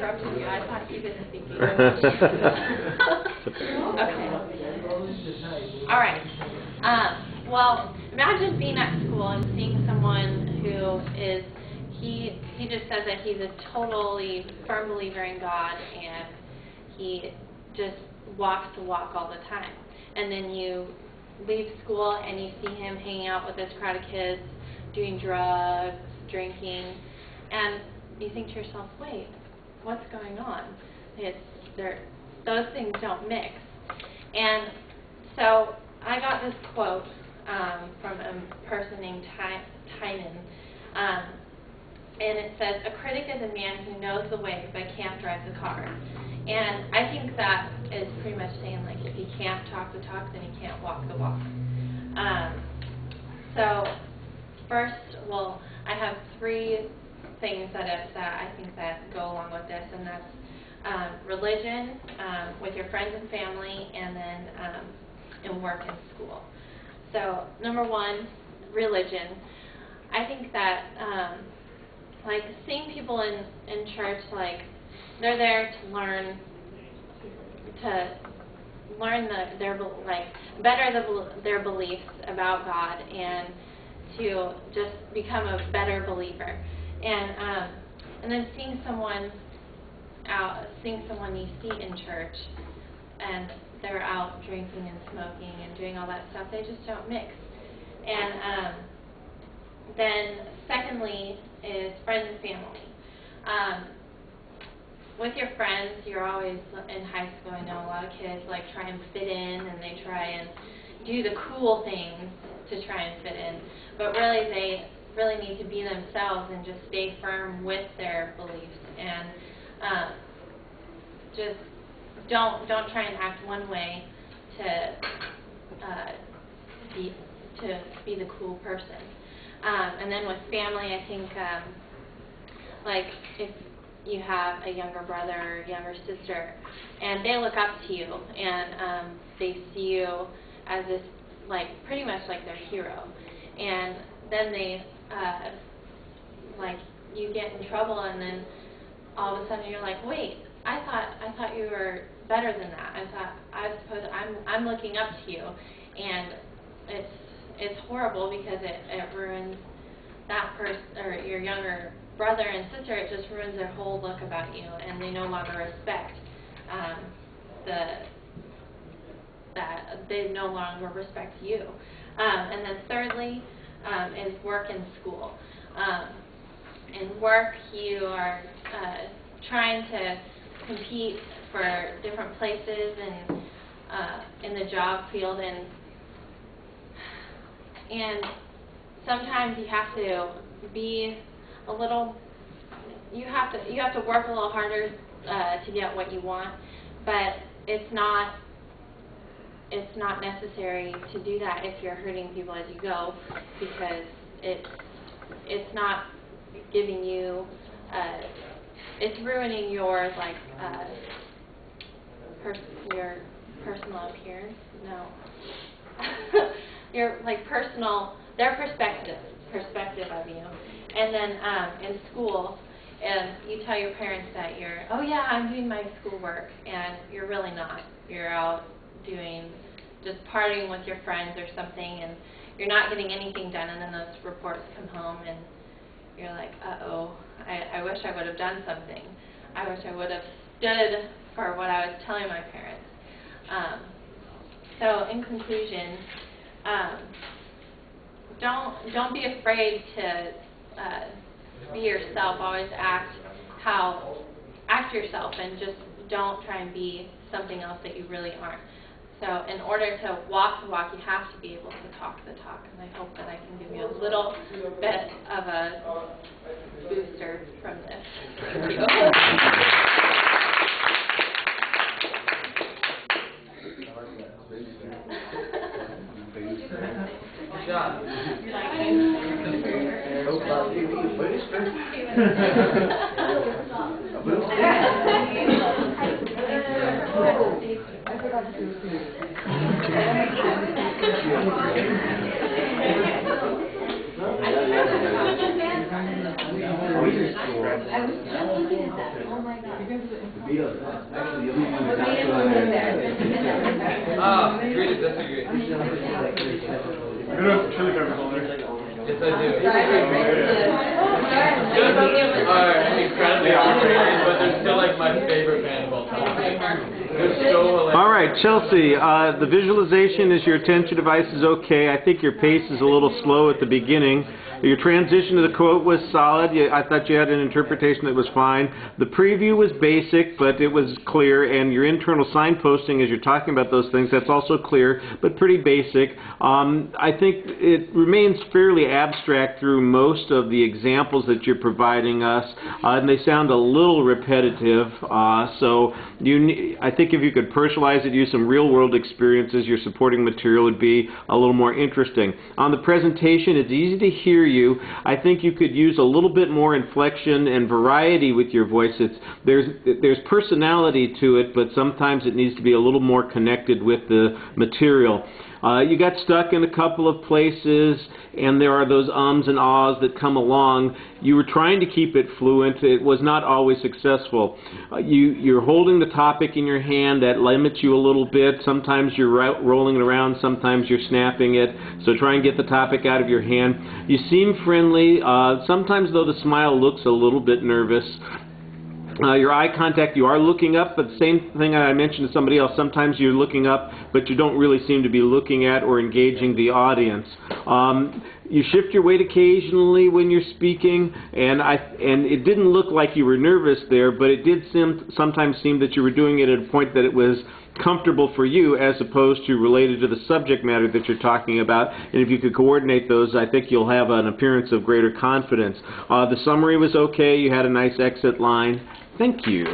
interrupted you. I thought you didn't speak. Okay. All right. Well, imagine being at school and seeing someone who is, he just says that he's a totally firm believer in God, and he just walks the walk all the time. And then you leave school and you see him hanging out with this crowd of kids, doing drugs, drinking, and you think to yourself, wait, what's going on? Those things don't mix. And so I got this quote from a person named Tynan, and it says, "A critic is a man who knows the way but can't drive the car." And I think that is pretty much saying, like, if he can't talk the talk, then he can't walk the walk. So first, well, I have three things that I think that go along with this, and that's religion, with your friends and family, and then in work and school. So number one, religion. I think that like seeing people in church, like they're there to learn their beliefs about God, and to just become a better believer. And then seeing someone you see in church, and they're out drinking and smoking and doing all that stuff, they just don't mix. And then secondly is friends and family. With your friends, you're always in high school. I know a lot of kids like try and fit in, and they try and do the cool things to try and fit in. But really, they really need to be themselves and just stay firm with their beliefs, and just don't try and act one way to be the cool person. And then with family, I think like if you have a younger brother or younger sister, and they look up to you, and they see you as this, like, pretty much like their hero, and then they like you get in trouble, and then all of a sudden you're like, wait, I thought you were better than that. I'm looking up to you, and it's horrible because it ruins that person, or your younger brother and sister. It just ruins their whole look about you, and they no longer respect they no longer respect you. And then thirdly is work and school. In work, you are trying to compete for different places in the job field, and sometimes you have to be a little. You have to work a little harder to get what you want, but it's not necessary to do that if you're hurting people as you go, because it's not giving you, it's ruining your, like, your personal appearance. No. Your, like, their perspective of you. And then in school, you tell your parents that oh yeah, I'm doing my schoolwork, and you're really not. You're out just partying with your friends or something, and you're not getting anything done, and then those reports come home, and you're like, uh-oh, I wish I would have done something. I wish I would have stood for what I was telling my parents. So in conclusion, don't be afraid to be yourself. Always act yourself, and just don't try and be something else that you really aren't. So in order to walk the walk, you have to be able to talk the talk, and I hope that I can give you a little bit of a booster from this. Thank you. Good job. I was just looking at that. Oh my God. Agree to disagree. Good enough chili pepper holder. Yes, I do. Just are incredibly overrated, but they're still like my favorite band of all time. They're so hilarious. All right, Chelsea, the visualization is your attention device is okay. I think your pace is a little slow at the beginning. Your transition to the quote was solid. I thought you had an interpretation that was fine. The preview was basic, but it was clear. And your internal signposting, as you're talking about those things, that's also clear, but pretty basic. I think it remains fairly abstract through most of the examples that you're providing us, and they sound a little repetitive. So I think if you could personalize it, use some real-world experiences, your supporting material would be a little more interesting. On the presentation, it's easy to hear you. I think you could use a little bit more inflection and variety with your voice. There's personality to it, but sometimes it needs to be a little more connected with the material. You got stuck in a couple of places, and there are those ums and ahs that come along. You were trying to keep it fluent. It was not always successful. You're holding the topic in your hand. That limits you a little bit. Sometimes you're rolling it around. Sometimes you're snapping it. So try and get the topic out of your hand. You seem friendly. Sometimes, though, the smile looks a little bit nervous. Your eye contact, you are looking up, but the same thing I mentioned to somebody else, sometimes you're looking up, but you don't really seem to be looking at or engaging the audience. You shift your weight occasionally when you're speaking, and it didn't look like you were nervous there, but it did sometimes seem that you were doing it at a point that it was comfortable for you as opposed to related to the subject matter that you're talking about. And if you could coordinate those, I think you'll have an appearance of greater confidence. The summary was okay. You had a nice exit line. Thank you.